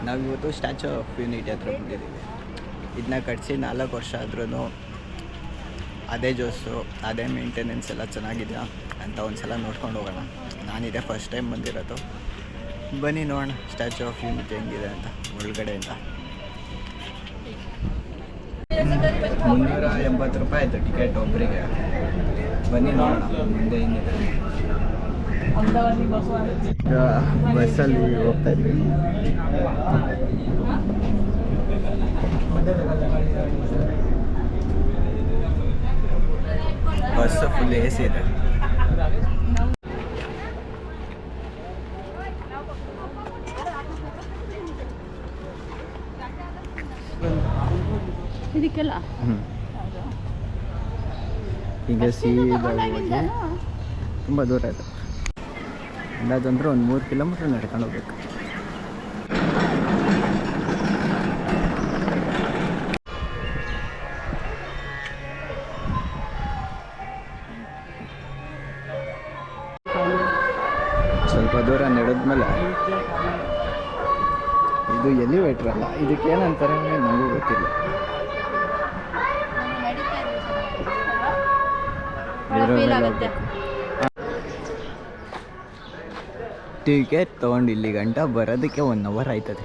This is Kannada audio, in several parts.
ನಾವಿವತ್ತು ಸ್ಟ್ಯಾಚ್ಯೂ ಆಫ್ ಯೂನಿಟಿ ಹತ್ರ ಬಂದಿದ್ದೀವಿ. ಇದನ್ನ ಕಟ್ಟಿಸಿ 4 ವರ್ಷ ಆದ್ರೂ ಅದೇ ಜೋಸು, ಅದೇ ಮೇಂಟೆನೆನ್ಸ್ ಎಲ್ಲ ಚೆನ್ನಾಗಿದೆಯಾ ಅಂತ ಒಂದು ಸಲ ನೋಡ್ಕೊಂಡು ಹೋಗೋಣ. ನಾನಿದೆ ಫಸ್ಟ್ ಟೈಮ್ ಬಂದಿರೋದು. ಬನ್ನಿ ನೋಡೋಣ ಸ್ಟ್ಯಾಚ್ಯೂ ಆಫ್ ಯೂನಿಟಿ ಹೆಂಗಿದೆ ಅಂತ ಒಳಗಡೆಯಿಂದ. 380 ರೂಪಾಯಿ ಆಯಿತು ಟಿಕೆಟ್ ಒಬ್ಬರಿಗೆ. ಬನ್ನಿ ನೋಡೋಣ ಮುಂದೆ ಏನಿದೆ. ಈಗ ಬಸ್ಸಲ್ಲಿ ಹೋಗ್ತಾ ಇದ್ವಿ. ಬಸ್ ಫುಲ್ ಎ ಸಿ ಇದೆ. ಇದಕ್ಕೆಲ್ಲ ಈಗ ಸೀದಾ ಹೋಗಿ ತುಂಬ ದೂರ ಆಯಿತು. ಅಂದಾಜಂದ್ರೆ ಒಂದು 3 ಕಿಲೋಮೀಟ್ರ್ ನಡ್ಕೊಂಡು ಹೋಗ್ಬೇಕು. ಸ್ವಲ್ಪ ದೂರ ನಡೆದ್ಮೇಲೆ ಇದು ಎಲಿವೇಟ್ರ್ ಅಲ್ಲ, ಇದಕ್ಕೇನಂತಾರೆ ನನಗೂ ಗೊತ್ತಿಲ್ಲ. ಟಿಕೆಟ್ ತೊಗೊಂಡು ಇಲ್ಲಿ ಗಂಟ ಬರೋದಕ್ಕೆ 1 ಅವರ್ ಆಯ್ತದೆ.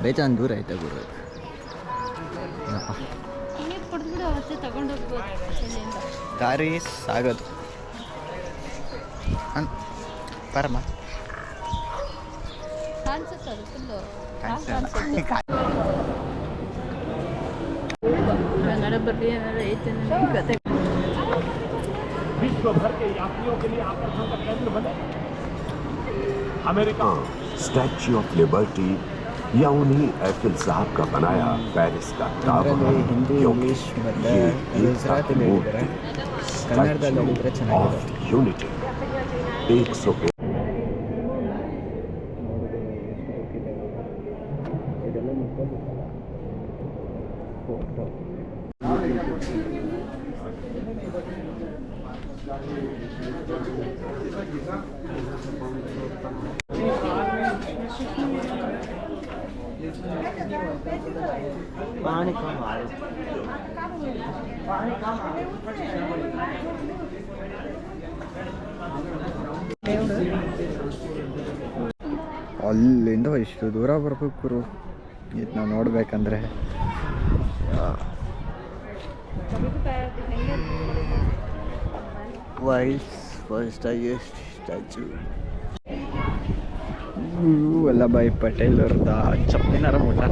ಬೇಜಾನ್ ದೂರ ಆಯ್ತಾ ಬರೋದು. ದಾರಿ ಸಾಗೋದು ಪರಮ विश्व भर के यात्रियों के लिए आकर्षण का केंद्र बने। अमेरिका स्टैच्यू ऑफ लिबर्टी या उन्हीं एफिल साहब का बनाया पेरिस का टावर, क्योंकि ये एकता की मूर्ति स्टैच्यू ऑफ यूनिटी 100 ಅಲ್ಲಿಂದ ಇಷ್ಟು ದೂರ ಬರ್ಬೇಕು ಗುರು ಇದನ್ನ ನೋಡ್ಬೇಕಂದ್ರೆ. World's first highest statue Vallabhbhai Patel ಅವ್ರದ ಚಪ್ಪಲಿನಾರ ಮುಟ್ಟ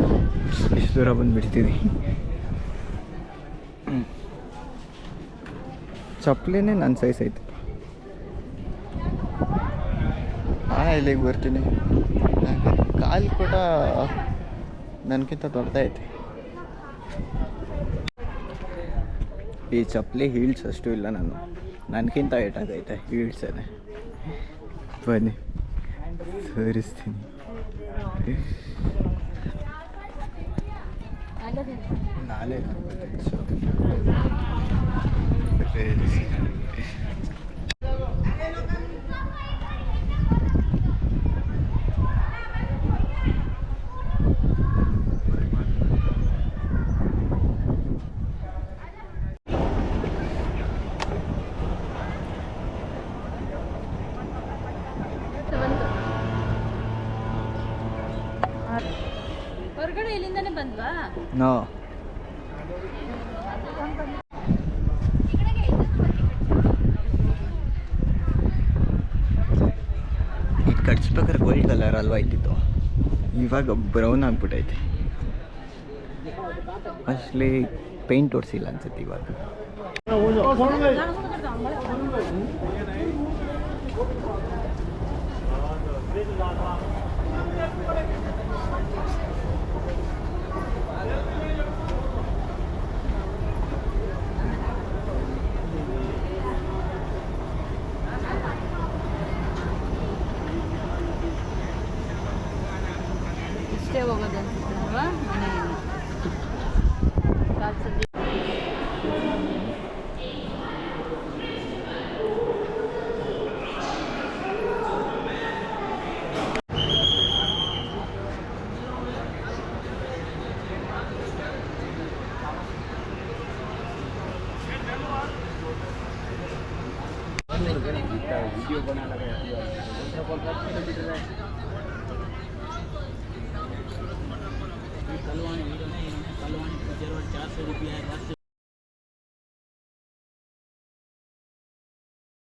ಇಷ್ಟು ದೂರ ಬಂದುಬಿಡ್ತೀವಿ. ಚಪ್ಪಲಿನೇ ನನ್ನ ಸೈಜ್ ಐತೆ. ಇಲ್ಲಿಗೆ ಬರ್ತೀನಿ. ಕಾಲು ಕೂಡ ನನಗಿಂತ ದೊಡ್ಡದೈತೆ. ಈ ಚಪ್ಪಲಿ ಹೀಲ್ಸ್ ಅಷ್ಟು ಇಲ್ಲ, ನನಗಿಂತ ಏಟಾಗೈತೆ ಹೀಲ್ಸೇನೆ. ಬನ್ನಿ ತೋರಿಸ್ತೀನಿ. ನಾಳೆ ಹೊರಗಡೆ ಇಲ್ಲಿಂದಾನೆ ಬಂದ್ವಾ? ನೋ, ಇದು ಕಟ್ಸ್ಬೇಕಾದ್ರೆ ಗೋಲ್ಡ್ ಕಲರ್ ಅಲ್ವಾ ಇದ್ದಿತ್ತು, ಇವಾಗ ಬ್ರೌನ್ ಆಗ್ಬಿಟ್ಟೈತೆ. ಅಷ್ಟೇ ಪೇಂಟ್ ಹೊಡ್ಸಿಲ್ಲ ಅನ್ಸುತ್ತೆ ಇವಾಗ. ಇಷ್ಟೇ ಹೋಗೋದಲ್ವಾ ಮನೆಯಲ್ಲಿ ಕಾಲ್ಸಲ್ಲಿ. कलवानी 400 रुपया है।